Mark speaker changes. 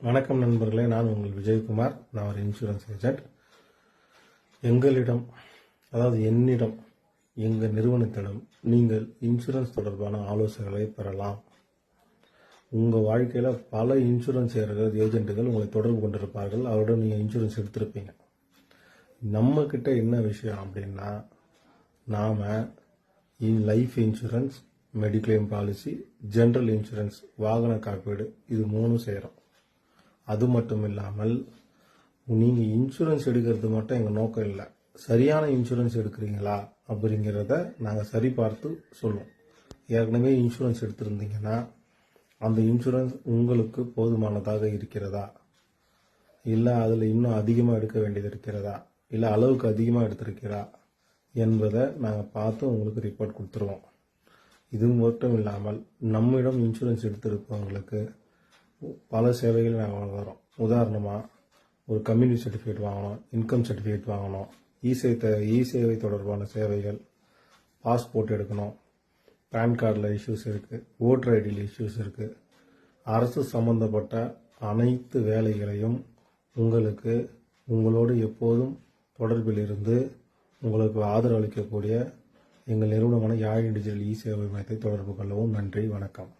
Speaker 1: வணக்கம் நண்பர்களே, நான் உங்கள் விஜயகுமார். நான் ஒரு இன்சூரன்ஸ் ஏஜென்ட். எங்களிடம், அதாவது என்னிடம், எங்கள் நிறுவனத்திடம் நீங்கள் இன்சூரன்ஸ் தொடர்பான ஆலோசனைகளை பெறலாம். உங்கள் வாழ்க்கையில் பல இன்சூரன்ஸ் ஏஜென்ட்டுகள் உங்களை தொடர்பு கொண்டிருப்பார்கள். அவருடன் நீங்கள் இன்சூரன்ஸ் எடுத்திருப்பீங்க. நம்மக்கிட்ட என்ன விஷயம் அப்படின்னா, நாம் life insurance, mediclaim policy, general insurance, வாகன காப்பீடு, இது 3 செய்கிறோம். அது மட்டும் இல்லாமல் நீங்கள் இன்சூரன்ஸ் எடுக்கிறது மட்டும் எங்கள் நோக்கம் இல்லை. சரியான இன்சூரன்ஸ் எடுக்கிறீங்களா அப்படிங்கிறத நாங்கள் சரி பார்த்து சொல்லுவோம். ஏற்கனவே இன்சூரன்ஸ் எடுத்திருந்தீங்கன்னா அந்த இன்சூரன்ஸ் உங்களுக்கு போதுமானதாக இருக்கிறதா, இல்லை அதில் இன்னும் அதிகமாக எடுக்க வேண்டியது இருக்கிறதா, இல்லை அளவுக்கு அதிகமாக எடுத்திருக்கிறா என்பதை நாங்கள் பார்த்து உங்களுக்கு ரிப்போர்ட் கொடுத்துருவோம். இது மட்டும் இல்லாமல் நம்மிடம் இன்சூரன்ஸ் எடுத்திருப்பவங்களுக்கு பல சேவைகள் நாங்கள் வரோம். உதாரணமாக, ஒரு கம்யூனிட்டி சர்டிஃபிகேட் வாங்கணும், இன்கம் சர்டிஃபிகேட் வாங்கணும், இ சேவை தொடர்பான சேவைகள், பாஸ்போர்ட் எடுக்கணும், பேன் கார்டில் இஷ்யூஸ் இருக்குது, ஓட்டர் ஐடியில் இஷ்யூஸ் இருக்குது. அரசு சம்பந்தப்பட்ட அனைத்து வேலைகளையும் உங்களோடு எப்போதும் தொடர்பில் இருந்து உங்களுக்கு ஆதரவு அளிக்கக்கூடிய எங்கள் நிறுவனமான யாழினி டிஜிட்டல் இ சேவை மையத்தை தொடர்பு கொள்ளவும். நன்றி, வணக்கம்.